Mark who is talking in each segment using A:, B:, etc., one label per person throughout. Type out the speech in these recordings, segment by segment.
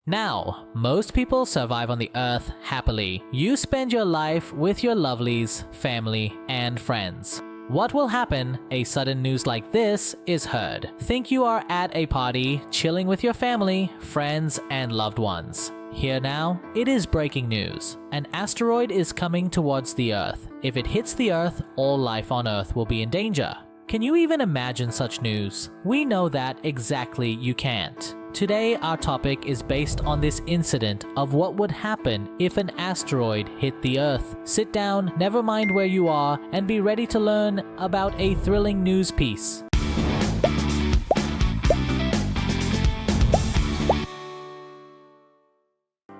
A: Now, most people survive on the Earth happily. You spend your life with your lovelies, family, and friends. What will happen a sudden news like this is heard? Think you are at a party, chilling with your family, friends, and loved ones. Here now, it is breaking news. An asteroid is coming towards the Earth. If it hits the Earth, all life on Earth will be in danger. Can you even imagine such news? We know that exactly you can't. Today, our topic is based on this incident of what would happen if an asteroid hit the Earth. Sit down, never mind where you are, and be ready to learn about a thrilling news piece.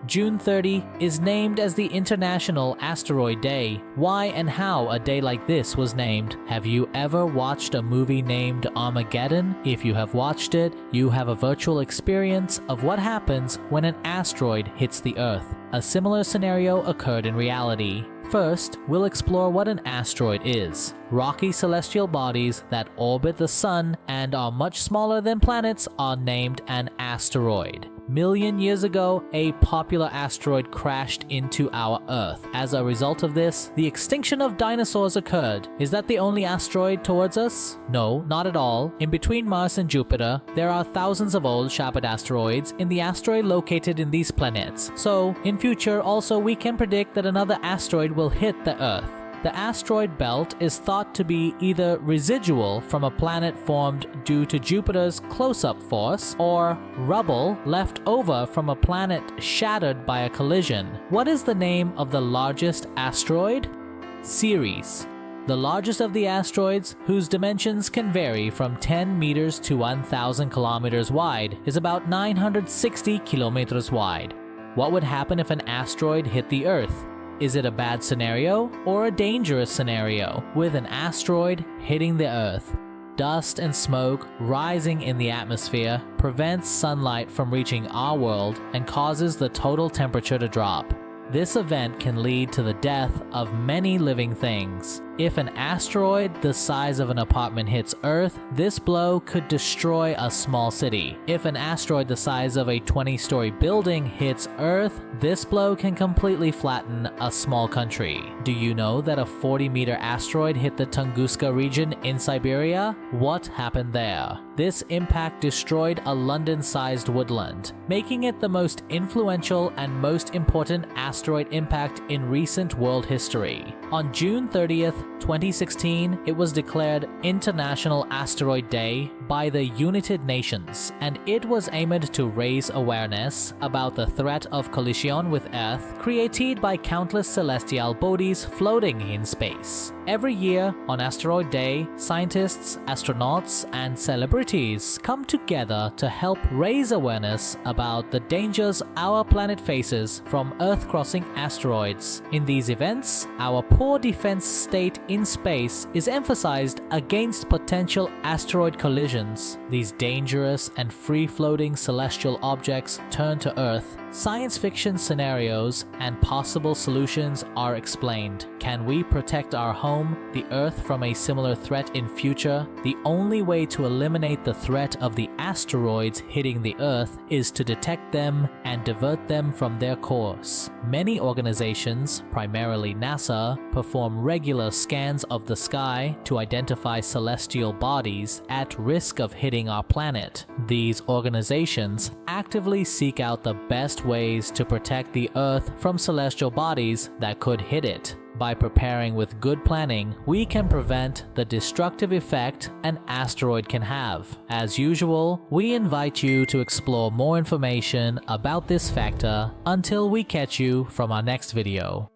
A: June 30 is named as the International Asteroid Day. Why and how a day like this was named? Have you ever watched a movie named Armageddon? If you have watched it, you have a virtual experience of what happens when an asteroid hits the Earth. A similar scenario occurred in reality. First, we'll explore what an asteroid is. Rocky celestial bodies that orbit the sun and are much smaller than planets are named an asteroid. Million years ago, a popular asteroid crashed into our Earth. As a result of this, the extinction of dinosaurs occurred. Is that the only asteroid towards us? No, not at all. In between Mars and Jupiter, there are thousands of old sharpened asteroids in the asteroid located in these planets. So, in future, also we can predict that another asteroid will hit the Earth. The asteroid belt is thought to be either residual from a planet formed due to Jupiter's close-up force, or rubble left over from a planet shattered by a collision. What is the name of the largest asteroid? Ceres. The largest of the asteroids, whose dimensions can vary from 10 meters to 1,000 kilometers wide, is about 960 kilometers wide. What would happen if an asteroid hit the Earth? Is it a bad scenario or a dangerous scenario with an asteroid hitting the Earth? Dust and smoke rising in the atmosphere prevents sunlight from reaching our world and causes the total temperature to drop. This event can lead to the death of many living things. If an asteroid the size of an apartment hits Earth, this blow could destroy a small city. If an asteroid the size of a 20-story building hits Earth, this blow can completely flatten a small country. Do you know that a 40-meter asteroid hit the Tunguska region in Siberia? What happened there? This impact destroyed a London-sized woodland, making it the most influential and most important asteroid impact in recent world history. On June 30th, 2016, it was declared International Asteroid Day by the United Nations, and it was aimed to raise awareness about the threat of collision with Earth created by countless celestial bodies floating in space. Every year, on Asteroid Day, scientists, astronauts, and celebrities come together to help raise awareness about the dangers our planet faces from Earth-crossing asteroids. In these events, our poor defense state in space is emphasized against potential asteroid collisions. These dangerous and free-floating celestial objects turn to Earth. Science fiction scenarios and possible solutions are explained. Can we protect our home, the Earth, from a similar threat in future? The only way to eliminate the threat of the asteroids hitting the Earth is to detect them and divert them from their course. Many organizations, primarily NASA, perform regular scans of the sky to identify celestial bodies at risk of hitting our planet. These organizations actively seek out the best ways to protect the Earth from celestial bodies that could hit it. By preparing with good planning, we can prevent the destructive effect an asteroid can have. As usual, we invite you to explore more information about this factor until we catch you from our next video.